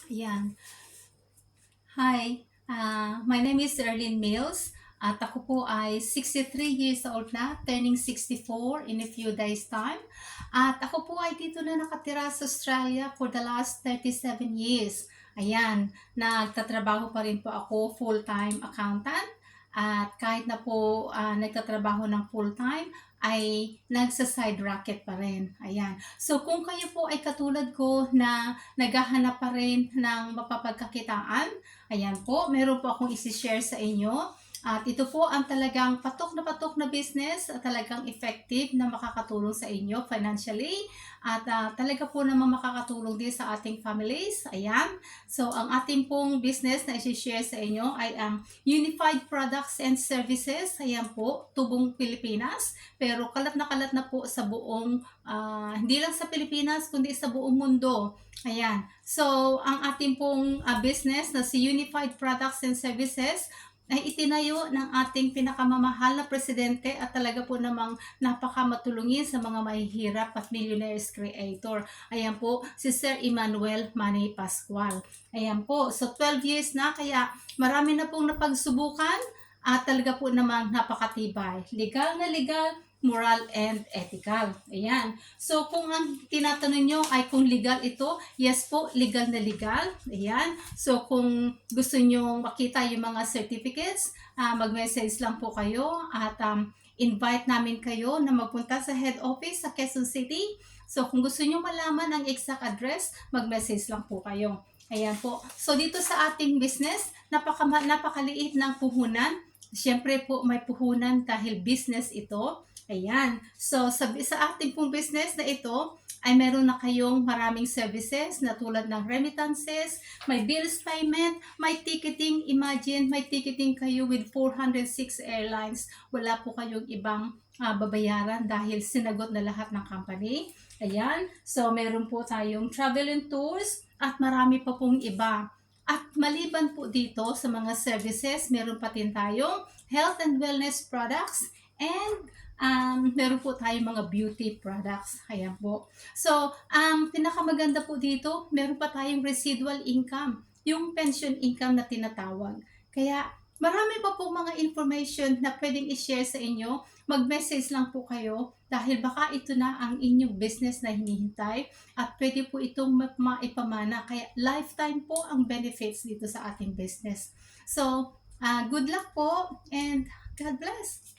Ayan. Hi, my name is Erlyn Mills at ako po ay 63 years old na, turning 64 in a few days time. At ako po ay dito na nakatira sa Australia for the last 37 years. Ayan, nagtatrabaho pa rin po ako full-time accountant. At kahit na po nagtatrabaho ng full-time, ay nagsa-side racket pa rin. Ayan. So kung kayo po ay katulad ko na naghahanap pa rin ng mapapagkakitaan, ayan po, meron po akong isi-share sa inyo. At ito po ang talagang patok na business at talagang effective na makakatulong sa inyo financially at talaga po naman makakatulong din sa ating families. Ayan. So, ang ating pong business na isi-share sa inyo ay ang Unified Products and Services. Ayan po, tubong Pilipinas. Pero kalat na po sa buong, hindi lang sa Pilipinas, kundi sa buong mundo. Ayan. So, ang ating pong business na si Unified Products and Services ay itinayo ng ating pinakamamahal na presidente at talaga po namang napakamatulungin sa mga mahihirap at millionaires creator. Ayan po, si Sir Emmanuel Manny Pascual. Ayan po, so 12 years na, kaya marami na pong napagsubukan at talaga po namang napakatibay. Legal na legal, moral and ethical. Ayan. So, kung ang tinatanong nyo ay kung legal ito, yes po, legal na legal. Ayan. So, kung gusto nyo makita yung mga certificates, mag-message lang po kayo at invite namin kayo na magpunta sa head office sa Quezon City. So, kung gusto nyo malaman ang exact address, mag-message lang po kayo. Ayan po. So, dito sa ating business, napakaliit ng puhunan. Siyempre po, may puhunan dahil business ito. Ayan. So, sa ating pong business na ito, ay meron na kayong maraming services na tulad ng remittances, may bills payment, may ticketing. Imagine, may ticketing kayo with 406 airlines. Wala po kayong ibang babayaran dahil sinagot na lahat ng company. Ayan. So, meron po tayong travel and tours at marami pa pong iba. At maliban po dito sa mga services, meron pa din tayong health and wellness products and meron po tayong mga beauty products. Ayan po. So, ang pinakamaganda po dito, meron pa tayong residual income, yung pension income na tinatawag. Kaya, marami pa po mga information na pwedeng i-share sa inyo. Mag-message lang po kayo dahil baka ito na ang inyong business na hinihintay at pwede po itong maipamana. Kaya, lifetime po ang benefits dito sa ating business. So, good luck po and God bless!